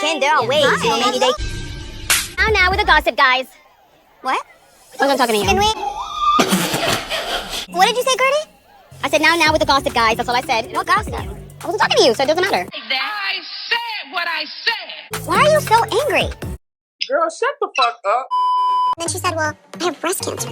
Ken, there are ways, you know, maybe they... Now with the gossip, guys. What? I'm talking to you. Can we... What did you say, Gertie? I said now with the gossip, guys. That's all I said. What gossip? I wasn't talking to you, so it doesn't matter. I said what I said. Why are you so angry? Girl, shut the fuck up. Then she said, well, I have breast cancer.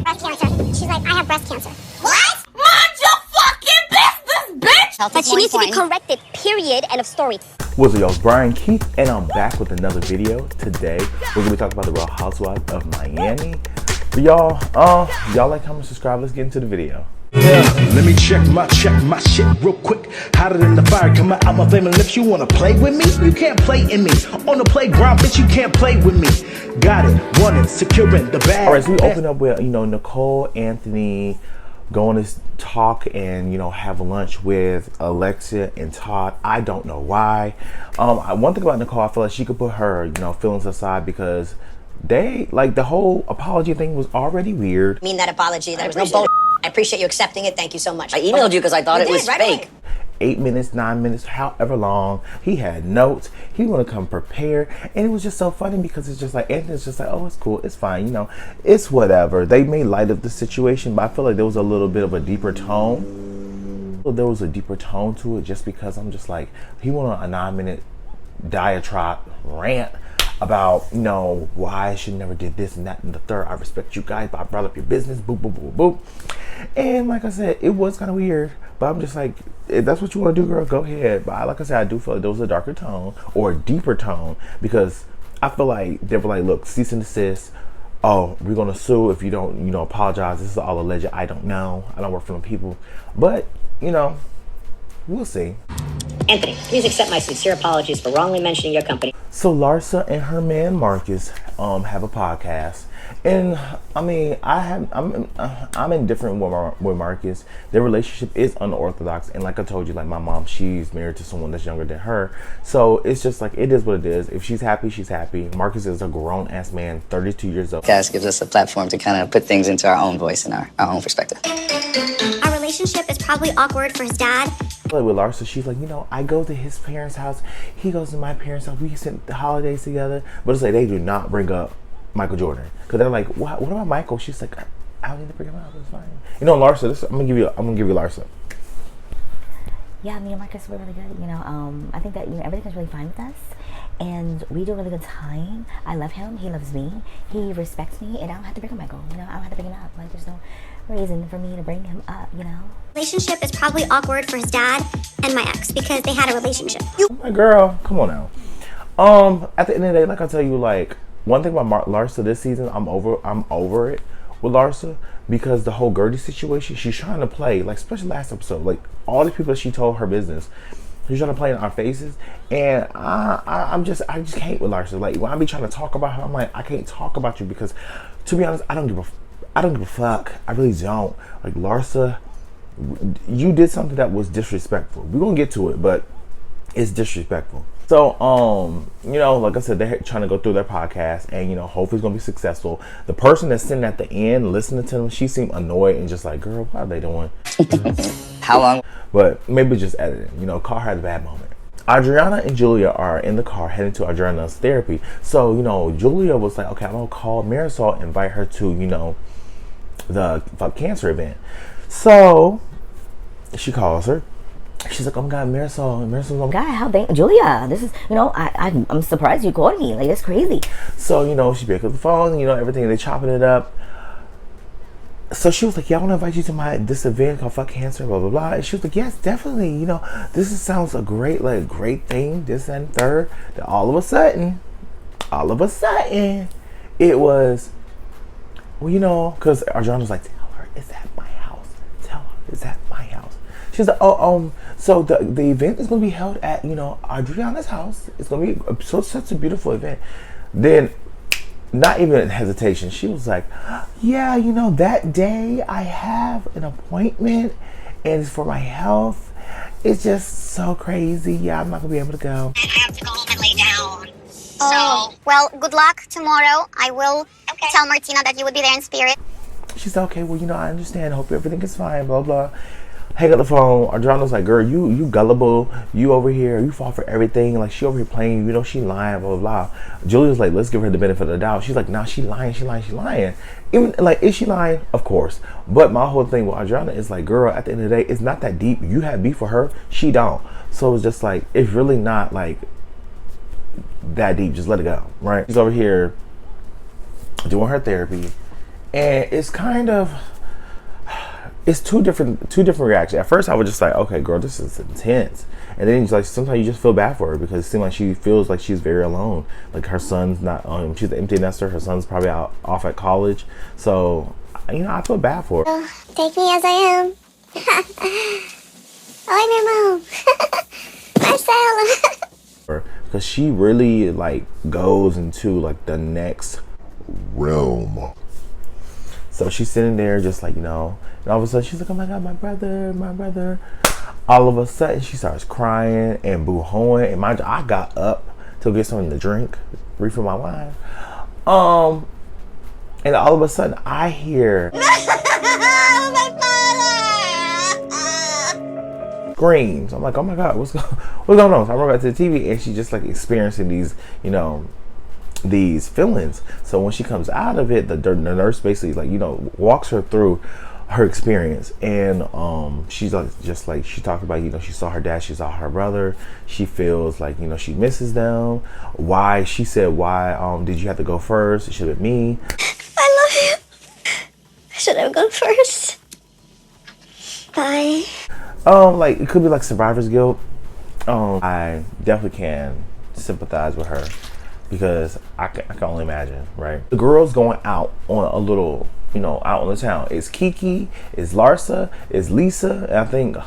Breast cancer. She's like, I have breast cancer. What? Mind your fucking business, bitch! But she needs to be corrected, period, end of story. What's up, y'all? It's Brian Keith, and I'm back with another video. Today, we're gonna be talking about the Real Housewives of Miami. But y'all like, comment, subscribe. Let's get into the video. Yeah, let me check my shit real quick. Hotter than the fire coming out my flaming lips. You wanna play with me? You can't play in me. On the playground, bitch, you can't play with me. Got it, want it, securing the bag. Alright, so we open up with, Nicole, Anthony going to talk and, have lunch with Alexia and Todd. I don't know why. One thing about Nicole, I feel like she could put her, feelings aside because the whole apology thing was already weird. I mean that apology. That was no bullshit. I appreciate you accepting it. Thank you so much. I emailed you because I thought it was fake. 8 minutes, 9 minutes, however long. He had notes. He want to come prepared. And it was just so funny because it's just like, Anthony's just like, oh, it's cool. It's fine. It's whatever. They made light of the situation, but I feel like there was a little bit of a deeper tone. There was a deeper tone to it just because I'm just like, he went on a 9-minute diatribe rant about, why I should never did this and that and the third. I respect you guys, but I brought up your business. Boop, boop, boop, boop. And like I said, it was kind of weird, but I'm just like, if that's what you want to do, girl, go ahead. But like I said, I do feel like there was a darker tone or a deeper tone because I feel like they were like, look, cease and desist. Oh, we're going to sue if you don't, apologize. This is all alleged. I don't know. I don't work for them people. But, we'll see. Anthony, please accept my sincere apologies for wrongly mentioning your company. So Larsa and her man Marcus have a podcast, and I mean I'm indifferent with Marcus. Their relationship is unorthodox, and like I told you, like my mom, she's married to someone that's younger than her, so it's just like it is what it is. If she's happy, she's happy. Marcus is a grown ass man, 32 years old. Podcast gives us a platform to kind of put things into our own voice and our own perspective. Our relationship is probably awkward for his dad. Like with Larsa, she's like, I go to his parents' house, he goes to my parents' house, we spend the holidays together. But it's like they do not bring up Michael Jordan because they're like, what about Michael? She's like, I don't need to bring him up. It's fine. Larsa, I'm gonna give you Larsa. Yeah, me and Marcus were really good. I think that everything is really fine with us, and we do a really good time. I love him. He loves me. He respects me, and I don't have to bring up Michael. I don't have to bring him up. Like there's no reason for me to bring him up. Relationship is probably awkward for his dad and my ex because they had a relationship. My girl, come on now. At the end of the day, like I tell you, like one thing about Larsa this season, I'm over it with Larsa because the whole Gertie situation, she's trying to play, like especially last episode, like all the people she told her business, she's trying to play in our faces, and I just can't with Larsa. Like when I be trying to talk about her, I'm like, I can't talk about you because, to be honest, I don't give a fuck. I really don't. Like Larsa, you did something that was disrespectful. We're gonna get to it, but it's disrespectful. So, like I said, they're trying to go through their podcast and, hopefully it's going to be successful. The person that's sitting at the end listening to them, she seemed annoyed and just like, girl, what are they doing? How long? But maybe just editing, Car had a bad moment. Adriana and Julia are in the car heading to Adriana's therapy. So, Julia was like, okay, I'm going to call Marisol, invite her to, the cancer event. So she calls her. She's like, oh my God, Marisol's on. God, how dang, Julia, this is, I'm surprised you called me. Like, it's crazy. So, she picked up the phone, everything, they chopping it up. So she was like, yeah, I want to invite you to this event called Fuck Cancer, blah, blah, blah. And she was like, yes, definitely, sounds a great thing, this and third. Then all of a sudden, it was, well, because Arjana was like, tell her it's at my house. Tell her it's at my house. She's like, so the event is going to be held at, Adriana's house. It's going to be such a beautiful event. Then, not even in hesitation, she was like, yeah, that day I have an appointment and it's for my health. It's just so crazy. Yeah, I'm not going to be able to go. I have to go home and lay down. Oh, well, good luck tomorrow. I will tell Martina that you would be there in spirit. She's like, okay, well, I understand. Hope everything is fine, blah, blah. hang up the phone. Adriana's like, girl, you gullible. You over here, you fall for everything. Like, she over here playing, you know, she lying, blah, blah, blah. Julia's like, let's give her the benefit of the doubt. She's like, nah, she lying. Even, like, is she lying? Of course. But my whole thing with Adriana is like, girl, at the end of the day, it's not that deep. You have beef for her. She don't. So it's just like, it's really not like that deep. Just let it go, right? She's over here doing her therapy. And it's kind of, it's two different reactions. At first I was just like, okay, girl, this is intense. And then it's like, sometimes you just feel bad for her because it seems like she feels like she's very alone. Like, her son's not, she's an empty nester. Her son's probably off at college. So, you know, I feel bad for her. Take me as I am. I'm your mom. Marcel. Because she really, like, goes into, like, the next realm. So she's sitting there just like, you know, and all of a sudden she's like, oh my God, my brother. All of a sudden she starts crying and boo-hooing. And mind you, I got up to get something to drink, refill my wine. And all of a sudden I hear screams. I'm like, oh my God, what's going on? So I run back to the TV and she's just like experiencing these, you know, these feelings. So when she comes out of it, the nurse basically, like, you know, walks her through her experience. And she's like, just like, she talked about, you know, she saw her dad, she saw her brother. She feels like, you know, she misses them. Why, she said, why did you have to go first? It should have been me. I love you. I should have gone first. Bye. Like, it could be like survivor's guilt. I definitely can sympathize with her because I can only imagine, right? The girls going out on a little, you know, out on the town. It's Kiki, it's Larsa, it's Lisa, and I think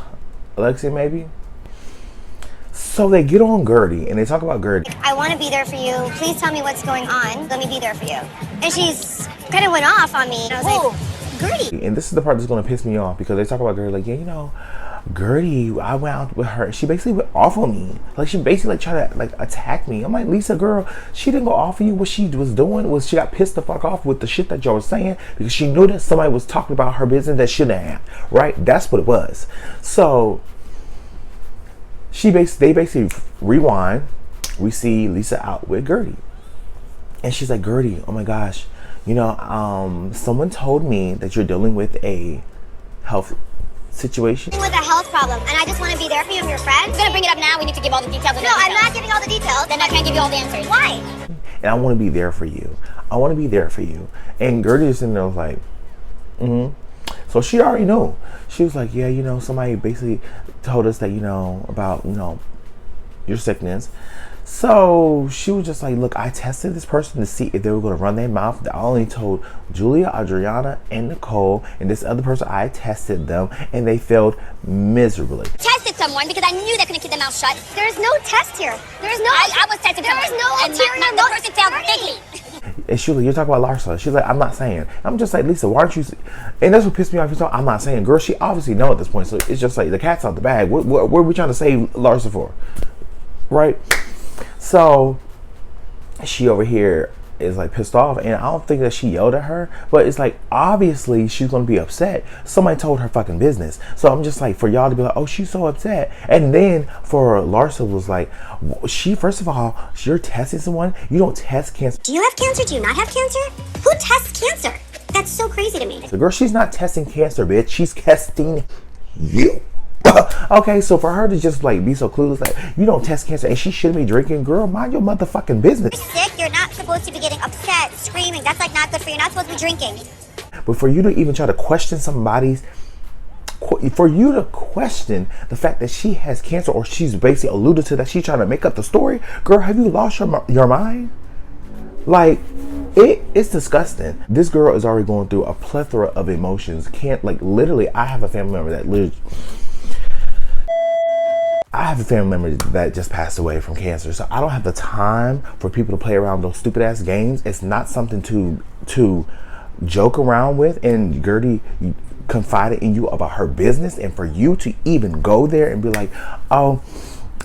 Alexia maybe. So they get on Gertie and they talk about Gertie. I want to be there for you. Please tell me what's going on. Let me be there for you. And she's kind of went off on me. And I was like, Gertie. And this is the part that's going to piss me off because they talk about Gertie like, yeah, you know, Gertie, I went out with her. She basically went off on me. Like, she basically like tried to like attack me. I'm like, Lisa, girl, she didn't go off on you. What she was doing was she got pissed the fuck off with the shit that y'all was saying because she knew that somebody was talking about her business that shouldn't have. Right? That's what it was. So they basically rewind. We see Lisa out with Gertie. And she's like, Gertie, oh my gosh, you know, someone told me that you're dealing with a health situation. With a health problem, and I just want to be there for you. I'm your friend. I'm gonna bring it up now. We need to give all the details. No, I'm not giving all the details. Then I can't give you all the answers. Why? And I want to be there for you. I want to be there for you. And Gertie is sitting there like, So she already knew. She was like, yeah, you know, somebody basically told us that, you know, about, you know, your sickness. So she was just like, look, I tested this person to see if they were going to run their mouth. I only told Julia, Adriana, and Nicole, and this other person, I tested them, and they failed miserably. Tested someone because I knew they couldn't keep their mouth shut. There's no test here. There's no. I was testing someone. There's no ulterior. The person failed bigly. And Shula, you're talking about Larsa. She's like, I'm not saying. I'm just like, Lisa, why aren't you? And that's what pissed me off. I'm not saying. Girl, she obviously know at this point. So it's just like the cat's out the bag. What are we trying to save Larsa for? Right? So she over here is like pissed off, and I don't think that she yelled at her, but it's like obviously she's gonna be upset. Somebody told her fucking business. So I'm just like, for y'all to be like, oh, she's so upset, and then for Larsa was like, she, first of all, you're testing someone. You don't test cancer. Do you have cancer? Do you not have cancer? Who tests cancer? That's so crazy to me. The girl, she's not testing cancer, bitch. She's testing you. Okay, so for her to just like be so clueless, like, you don't test cancer and she shouldn't be drinking, girl, mind your motherfucking business. You're sick, you're not supposed to be getting upset, screaming. That's like not good for you. You're not supposed to be drinking. But for you to even try to question somebody's, for you to question the fact that she has cancer, or she's basically alluded to that she's trying to make up the story, girl, have you lost your mind? Like, it's disgusting. This girl is already going through a plethora of emotions. Can't, like, literally, I have a family member that just passed away from cancer. So I don't have the time for people to play around those stupid ass games. It's not something to joke around with. And Gertie confided in you about her business, and for you to even go there and be like, oh,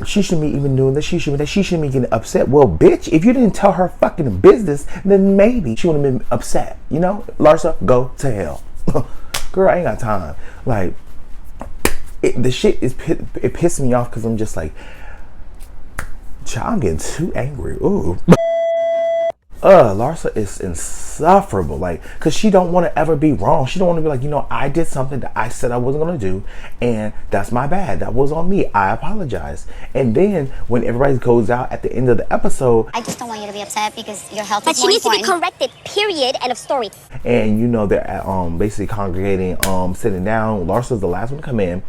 she shouldn't be even doing this, she shouldn't be getting upset. Well, bitch, if you didn't tell her fucking business, then maybe she wouldn't have been upset. You know, Larsa, go to hell. Girl, I ain't got time. Like, the shit is it pissed me off because I'm just like, child, I'm getting too angry. Ooh. Larsa is insufferable, like, cause she don't want to ever be wrong. She don't want to be like, you know, I did something that I said I wasn't gonna do, and that's my bad. That was on me. I apologize. And then when everybody goes out at the end of the episode, I just don't want you to be upset because your health is more important. But she needs to be corrected. Period. End of story. And you know they're at, basically congregating, sitting down. Larsa's the last one to come in,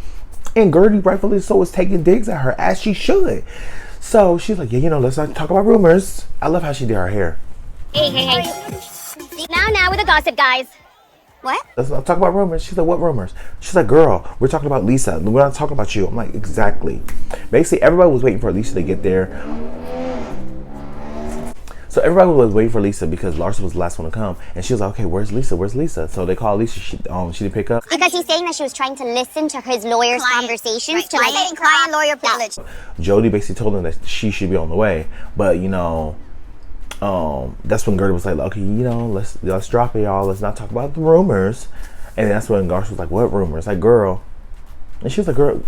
and Gertie, rightfully so, is taking digs at her as she should. So she's like, yeah, you know, let's not talk about rumors. I love how she did her hair. Hey. Now with the gossip, guys. What? Let's not talk about rumors. She's like, what rumors? She's like, girl, we're talking about Lisa. We're not talking about you. I'm like, exactly. Basically, everybody was waiting for Lisa to get there. So everybody was waiting for Lisa because Larsa was the last one to come. And she was like, okay, where's Lisa? Where's Lisa? So they called Lisa. She didn't pick up. Because he's saying that she was trying to listen to his lawyer's conversations. Right. Client lawyer privilege. Jody basically told him that she should be on the way. But, you know, that's when Gertie was like, okay, you know, let's drop it, y'all. Let's not talk about the rumors. And that's when Garth was like, what rumors? Like, girl. And she was like, girl,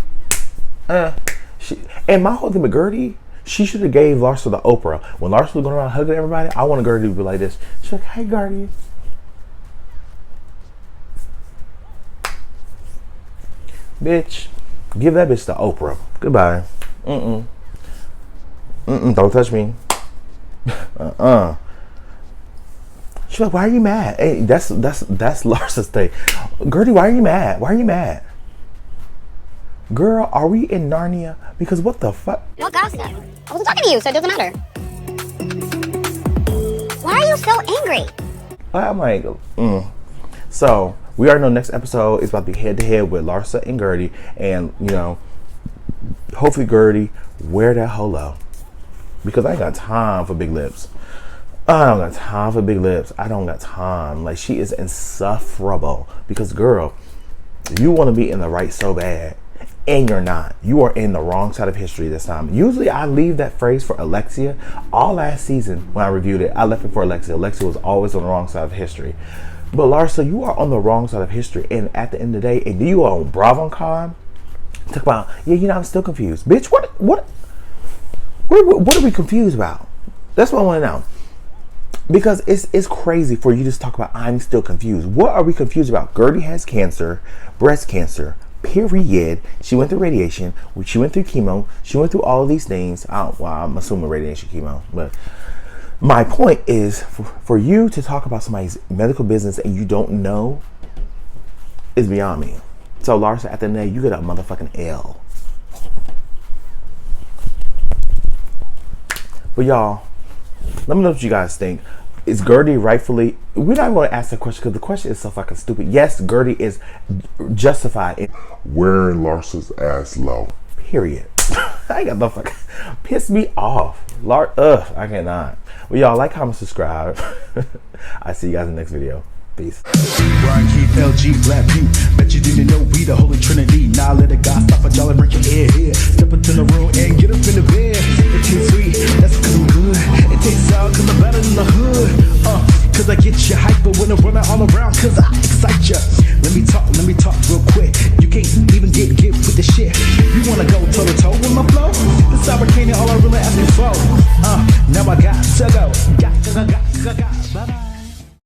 and my whole thing with Gertie, she should have gave Larsa the Oprah. When Larsa was going around hugging everybody, I wanted Gertie to be like this. She's like, hey, Gertie. Bitch, give that bitch the Oprah. Goodbye. Don't touch me. She's like, why are you mad? Hey, that's Larsa's thing. Gertie, why are you mad? Why are you mad? Girl, are we in Narnia? Because what the fuck? What gossip? I wasn't talking to you, so it doesn't matter. Why are you so angry? I'm like, So we already know next episode is about to be head to head with Larsa and Gertie, and you know, hopefully Gertie wear that holo. Because I ain't got time for big lips. I don't got time for big lips. I don't got time. Like, she is insufferable. Because, girl, you want to be in the right so bad, and you're not. You are in the wrong side of history this time. Usually, I leave that phrase for Alexia. All last season, when I reviewed it, I left it for Alexia. Alexia was always on the wrong side of history. But, Larsa, you are on the wrong side of history. And at the end of the day, and you are on BravoCon, talk about, yeah, you know, I'm still confused. Bitch, what are we confused about? That's what I want to know. Because it's crazy for you to talk about I'm still confused. What are we confused about? Gertie has cancer, breast cancer, period. She went through radiation. She went through chemo. She went through all of these things. I'm assuming radiation chemo. But my point is for you to talk about somebody's medical business and you don't know is beyond me. So Larsa, at the end of the day, you get a motherfucking L. But y'all, let me know what you guys think. Is Gertie rightfully... We're not going to ask the question because the question is so fucking stupid. Yes, Gertie is justified in wearing Larsa's ass low. Period. I ain't got no fucking... Piss me off. I cannot. Well, y'all, like, comment, subscribe. I see you guys in the next video. Peace. Where I keep LG black view. Bet you didn't know we the Holy Trinity. Now let a God stop a y'all and break your head here. Step into the room and get up in the bed. It tastes sweet, that's cause I'm good. It tastes sour cause I'm better than the hood. Cause I get you hyper when I'm running all around cause I excite ya. Let me talk real quick. You can't even get with the shit. You wanna go toe to toe with my flow? This sour candy all I really ask you for. Now I got to go. Got. Bye bye.